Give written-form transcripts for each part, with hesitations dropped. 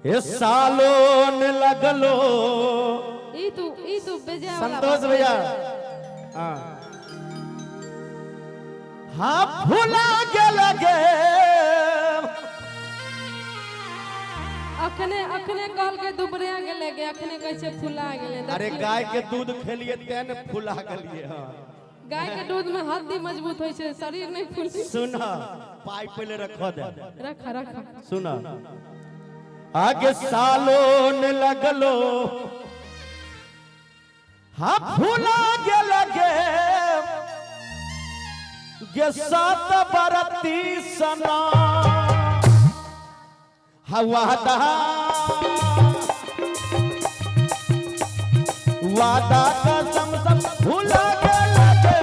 ये सालों ने लगलो ई तू बेजा संतोष भैया हाँ भूला के लगे अखने कॉल के दुबरिया गेले गे अखने कैसे फुला गेले। अरे गाय के दूध खेलिए तेन फुला गेलिए। हाँ गाय के दूध में हड्डी मजबूत होय छे, शरीर नहीं फूलती। सुना पाइप पहले रखो दे रख सुना आगे सालों ने लगलो हाँ भूला के लगे गे सात बरती सना वादा वादा कसम सब भूला के लगे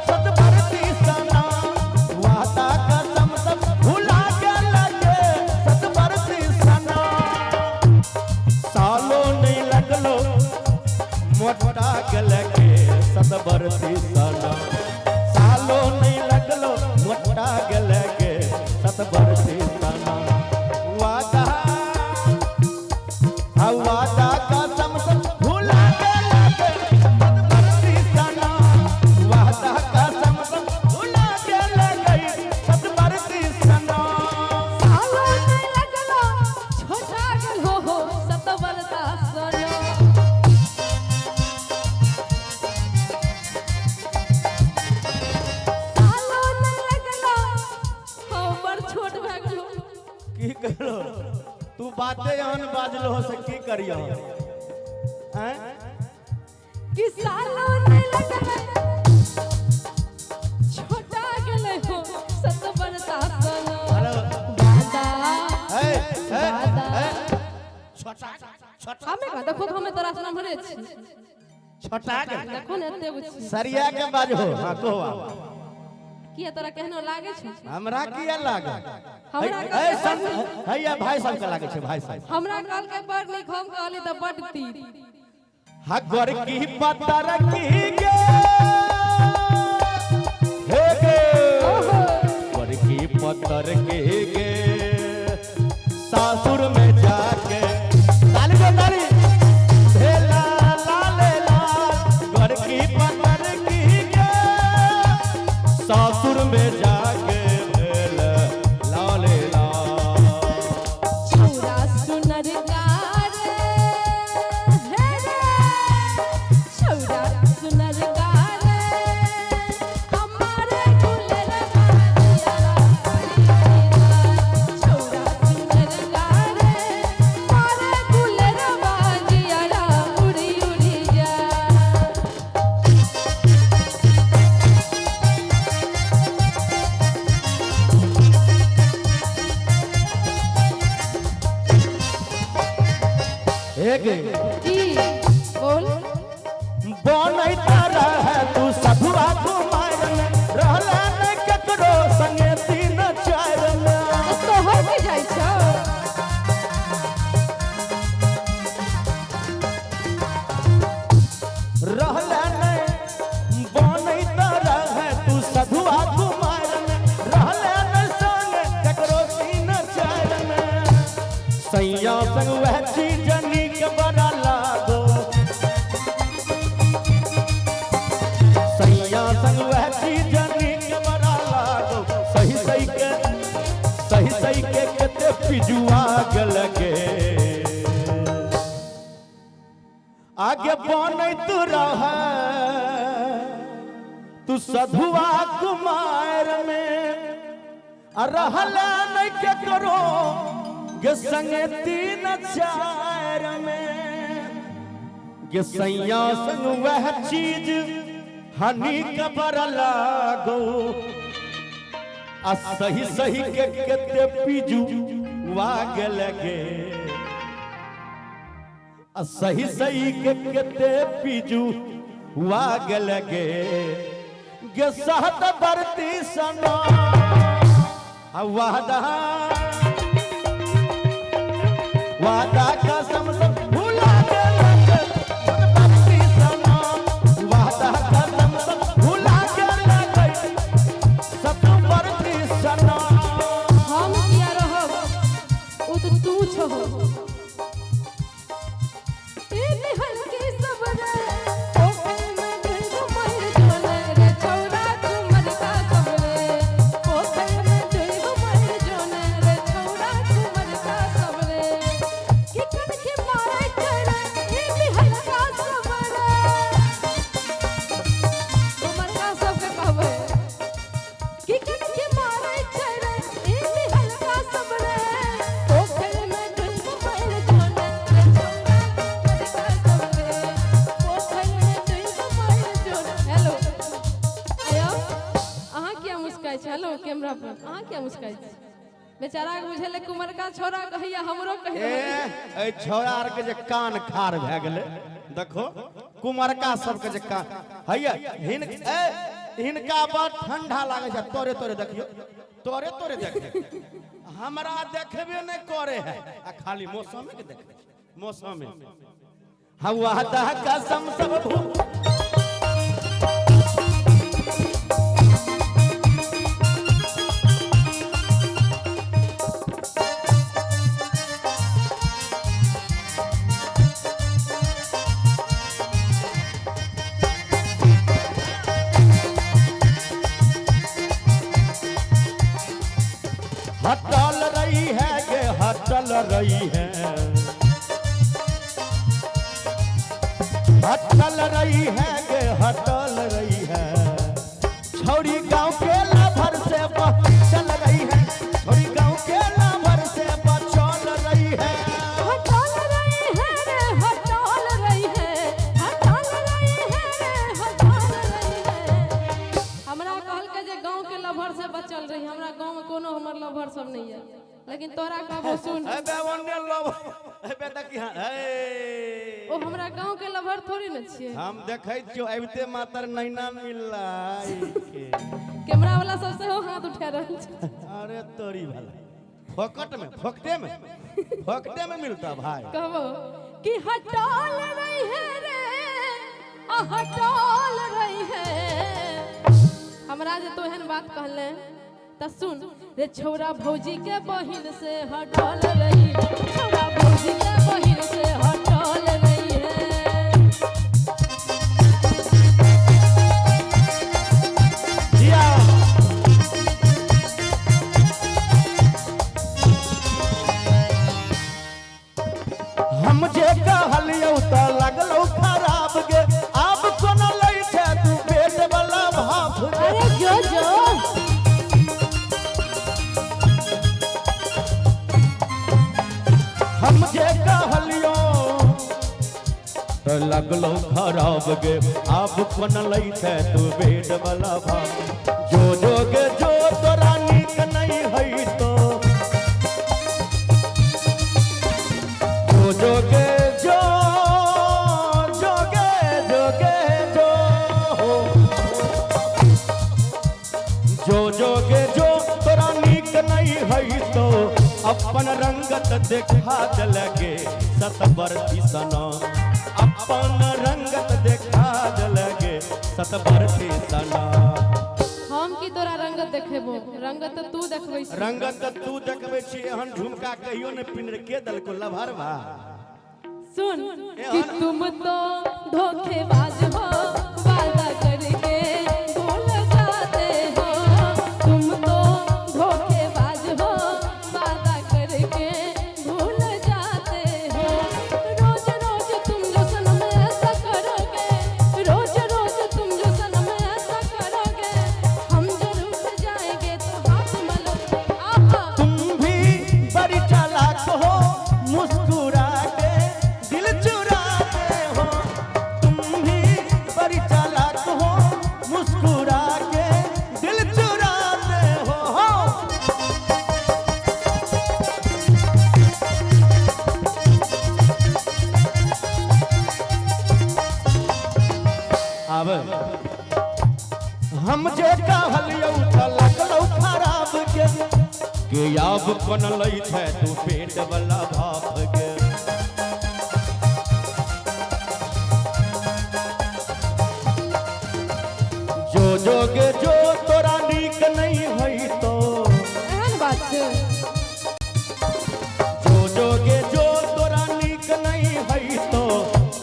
सत बरती सना वादा कसम सब भूला के लगे सत बरती सना सालों नहीं लगलो मोटा के लगे सत बरती सना सालों नहीं लगलो मोटा के लगे सत बरती सना वादा वादा कसम सब भूला के लगे सत बरती सना वादा कसम सब भूला के लगे सत बरती सना सालों नहीं लगलो छोटा गेल हो सत बरता सना। सालों नहीं लगलो हमर छोट भए गेलो की करो तू बाते अन बाजलो हो से की करियो हैं कि सालों नहीं लगलो छोटा गेले हो सत बरता सना। हेलो दादा हे हे दादा छोटा छोटा हमें का देखो हमें तोरा से नंबर छी छोटा के देखो ने एते बुझी सरिया के बाजो हां कोवा किया तोरा केहनो लागे छै। हमरा किया लागे हमरा ए सन हैया भाई सब के लागे छै भाई साहब हमरा काल के बड़ निक हम कहली त बड़ तीर हगर की पत्थर की गे हे गे हगर की पत्थर की गे सासुर में जाके ताली को ताली भेला लाले लाल घर की पत्थर की गे सासुर में जाके भेला लाले लाल छौरा सुनर कार हे रे छौरा सुनर कार हमारे गुलर बाजिया छौरा सुनर कार हमारे गुलर बाजिया उड़ी उड़ी जा। एक की बोल बनैता रहे तू सधुआ कुमार में रहला न ककरो संगे तीन चार में तोहर के जाइ छौ रहला न बनैता रहे तू सधुआ कुमार में रहला न संगे ककरो तीन चार में सैया संग वह चीज नीक बड़ा लागो सैया संग वह चीज नीक बड़ा लागो सही के कते पिजुआ लगे आगे बनैत रहे तू सधुआ कुमार में रहला नहीं के करो गे संगे तीन चार में गे सैया संग वह चीज हनी कबर लागो आ सही के कते पीजू वाग लगे आ सही के कते पीजू वाग लगे गे सहत बरती सना आ वादा वादा कसम सब भूला के लगे सत बरती सना वादा कसम सब भूला के लगे सत बरती सना हम किया रहब उ त तू छहो कैमरा पर अहाँ क्या मुस्काई छी बेचारा के बुझले कुमार का छोरा कहिया हमरो कहिया ए छोरा आर के जे कान खार भ गेले देखो कुमारका सब के जे कान हैया हिनका बड़ ठंडा लागे छै तोरे तोरे देखियो तोरे तोरे देखे हमरा देखबे नहीं करे है आ खाली मौसम के देखे मौसम में हवा दा कसम सब हटल रही है गे हटल रही है हटल रही है गे हटल रही है छोड़ी गांव के लाभर से चल रही है छोड़ी गांव के लाभर से चल रही है हटल रही है रे हटल रही है हटल रही है रे हटल रही है हमरा कहल के जे गांव के लभर से बचल रही हमरा गांव में कोनो हमर लभर सब नहीं है लेकिन तोरा कहबो सुन बे ओने लव बे देखि ए ओ हमरा गांव के लभर थोड़ी न छिए हम देखै छियो अबते मातर नैना मिललाई के कैमरा वाला सब से हो हाथ उठा रहल छै अरे तोरी वाला फोकटे में मिलता भाई कहबो कि हटल रही है रे हटल रही है हमरा जे तो एहन बात कहले त सुन रे छौरा भौजी के बहिन से हटल रही छौरा भौजी के बहिन से हटल रही है जिया हम जे कहलियौ त लगलौ खराब गे आब कोना लै छै तू पेट वाला भाफ अरे जो जो हम जे कहलियो तो लगलो खराब गे आप कोन लै छै तू बेड वाला भाव जो जो गे जो तोरा नीक नहीं है तो जो गे जो जो गे जो गे जो जो जो गे जो तोरा नीक नहीं है तो अपन रंगत देखा लगे सतवर्ती सना अपन रंगत देखा लगे सतवर्ती सना हम की तोरा रंगत देखेबो रंगत तू देखबै छी रंगत तू देखबै छी एहन झुमका कहियो ने पिनर के दल को लभरवा सुन कि तुम तो धोखेबाज हो वादा करके भूल जाते हो तुम तो धोखेबाज हो वादा करके भूल जाते हो रोज रोज तुम जो सनम ऐसा करोगे रोज रोज तुम जो सनम ऐसा करोगे हम जरूर जाएंगे तो हाथ मलोगे आहा तुम भी बड़ी चालाक हो मुस्कुरा के दिल चुराते हो तुम भी बड़ी चालाक हो मुस्कुरा के दिल चुराते हो अब हम जे कहलियौ त लगलौ खराब के आब कोन लै छै तू पेट वाला भाप के जो जो गे जो तोरा नीक नहीं है तो एहन बात छै जो जो गे जो तोरा नीक नहीं है तो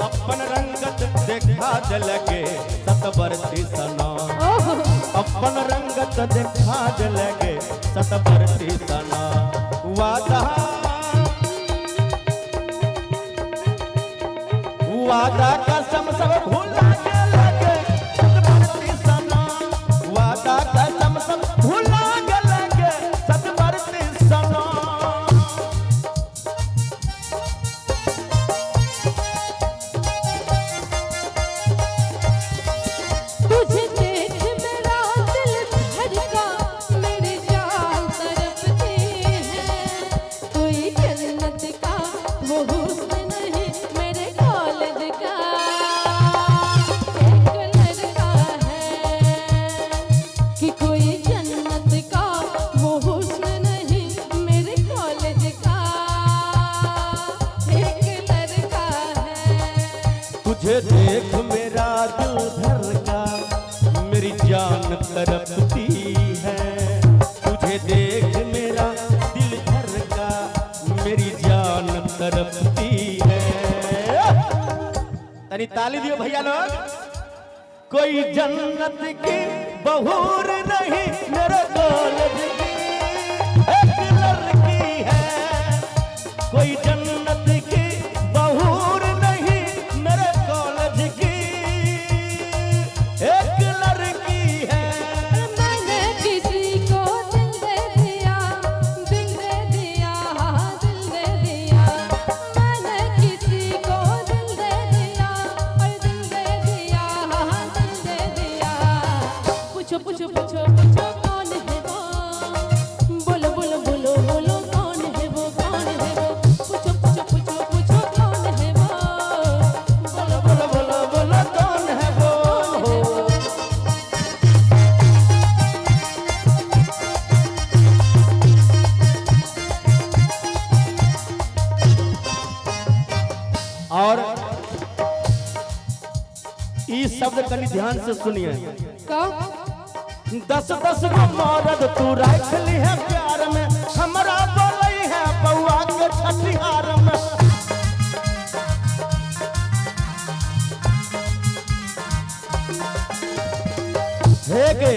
अपन रंगत देखा लगे सतवर्ती सना ओहो अपन रंगत देखा लगे सतवर्ती सना वादा वादा कसम सब भूला के लगे सतवर्ती सना वादा कसम सब भूला के लगे सतवर्ती सना तुझे देख मेरा दिल धड़का मेरे तुझे देख मेरा दिल धड़का, मेरी जान तड़पती है। तुझे देख मेरा दिल धड़का, मेरी जान तड़पती है। तनी ताली दियो भैया लोग। कोई जन्नत की बहूर नहीं मेरे कॉलेज की एक लड़की है। कोई जन्नत की बहूर नहीं मेरे कॉलेज की एक लड़की है। मैंने किसी को दिल दे दिया, दिल दे दिया, दिल दे दिया। मैंने किसी को दिल दे दिया और दिल दे दिया, दिल दे दिया। पूछो पूछो पूछो पूछो कौन है वो, बोलो बोलो बोलो बोलो कौन है वो, कौन है वो। पूछो पूछो पूछो पूछो कौन है वो, बोलो बोलो बोलो बोलो कौन है वो। और इस शब्द कनी ध्यान से सुनिए। कब 10-10 गो मरद तू रख ली है प्यार में, हमरा बोलई है बउआ के छठिहार में। हे गे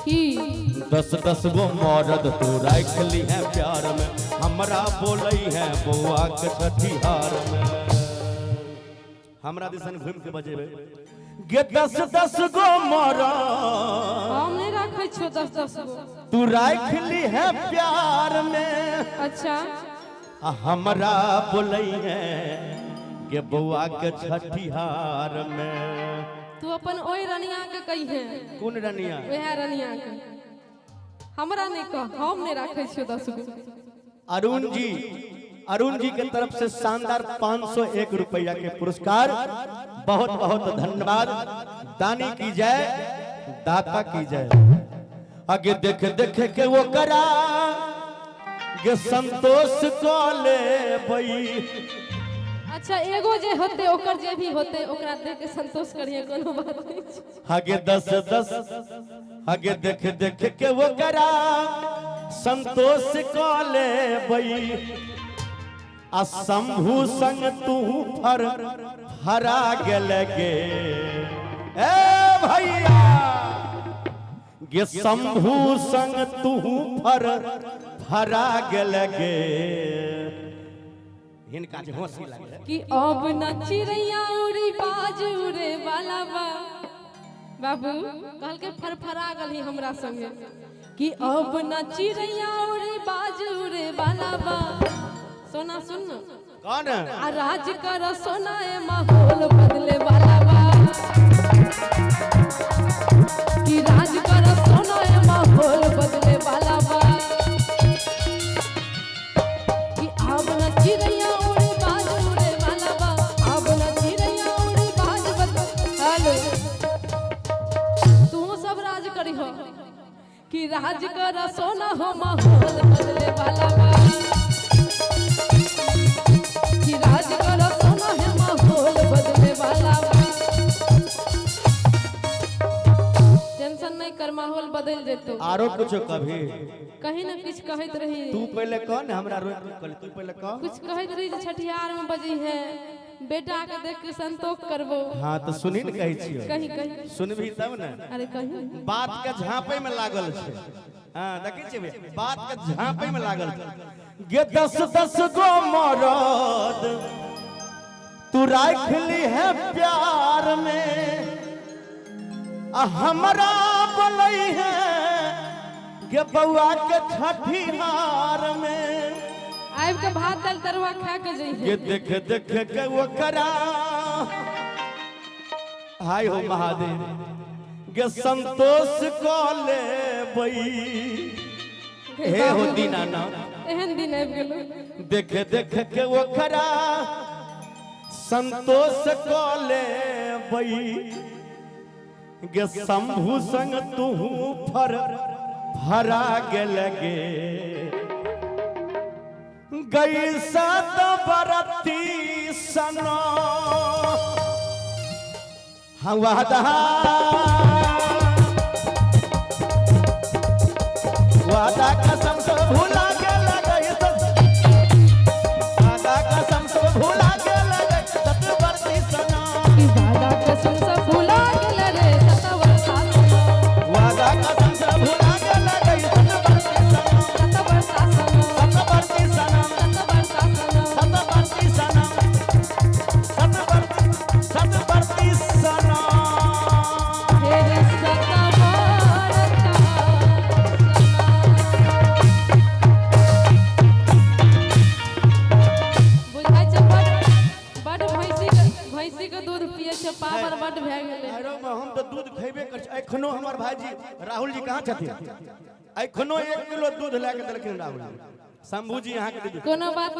की 10-10 गो मरद तू रख ली है प्यार में, हमरा बोलई है बउआ के छठिहार में। हमरा दिसन घूम के बजेबे गे 10-10 गो मरद हम नहीं रखे छो 10-10 गो। तू रख ली है प्यार में, अच्छा आ हमरा बोलई है गे बउआ के छठिहार में। तू अपन ओई रनिया के कही है, कौन रनिया? वह रनिया के हमरा नहीं कह, हम नहीं रखे छो 10 गो। अरुण जी के तरफ से शानदार 501 रुपया के पुरस्कार। बहुत बहुत धन्यवाद। दानी की जय, दाता की जय। आगे देख देख के वो करा गे संतोष को ले बई। अच्छा एगो जे होते ओकर जे भी होते ओकरा देख के संतोष करिए, कोनो बात नहीं। आगे 10-10 आगे देख देख के वो करा संतोष को ले बई। आ शंभू संग तू फरा गेल गे ए भैया गे शंभू संग तू फरा गेल गे। इनका जो हंसी लगे कि अब न चिड़ैया उड़ी बाज उड़े वाला बा। बाबू कहल के फरफरा गली हमरा संगे कि अब न चिड़ैया उड़ी बाज उड़े वाला बा। सोना सुन न, कौन आ राज कर सोना ए माहौल बदले वाला बा। कि राज कर सोना ए माहौल बदले वाला बा। कि अब न चिड़ैया उड़ी बाज उड़े वाला बा, अब न चिड़ैया उड़ी बाज बदले। हेलो तू सब राज करी हो कि राज कर सोना हो माहौल बदले वाला बा। कि राज करो सोना है माहौल बदले वाला बा। टेंशन नहीं कर, माहौल बदल जेतो। आरो कुछ कभी कहीं ना कुछ कहत रही, तू पहले कौन हमरा रोक कर, तू पहले कौन कुछ कहत रही जे छठियार में बजी है, बेटा के देख के संतोष करबो। हाँ तो सुनी न कही छियो, कहीं कहीं सुनबी तब न। अरे कहीं बात के झांपे में लागल छे। हाँ देखी छिबे बात के झांपे में लागल छे। गे 10-10 गो मरद तू रख ली है प्यार में, आ हमरा बोलई है गे बउआ के छठिहार में। आइब के भात दाल तरुआ खा के जइहे। ये देख देख के वो करा हाय हो महादेव गे संतोष को ले बई। हे हो दीनानाथ एहन दिन आबि गेलो। देख देख के वो करा संतोष को ले बई। गे शंभू संग तू फरा गेल गे। गई सात बरती सनो हम वादा वादा कसम से भूला के लगे वादा कसम से भूला के लगे सतवर्ती सनम कि वादा कसम से भूला गेल रे सतवर्षा सनम वादा कसम से भूला के लगे सतवर्ती सनम सतवर्षा सनम सतवर्ती सनम सतवर्षा सनम सतवर्ती सनम सतवर्ती सनम हे सतवर्षा बुझाइ छै बड़ भैंसी के दूध पिए छै पावर बड़ भए गेलै अरे हम तो दूध खेबे कर एखनो हमर भाईजी राहुल जी कहाँ छथिन एखनो 1 किलो दूध लेके देलखिन राहुल जी शंभू जी यहाँ के दीदी कोनो बात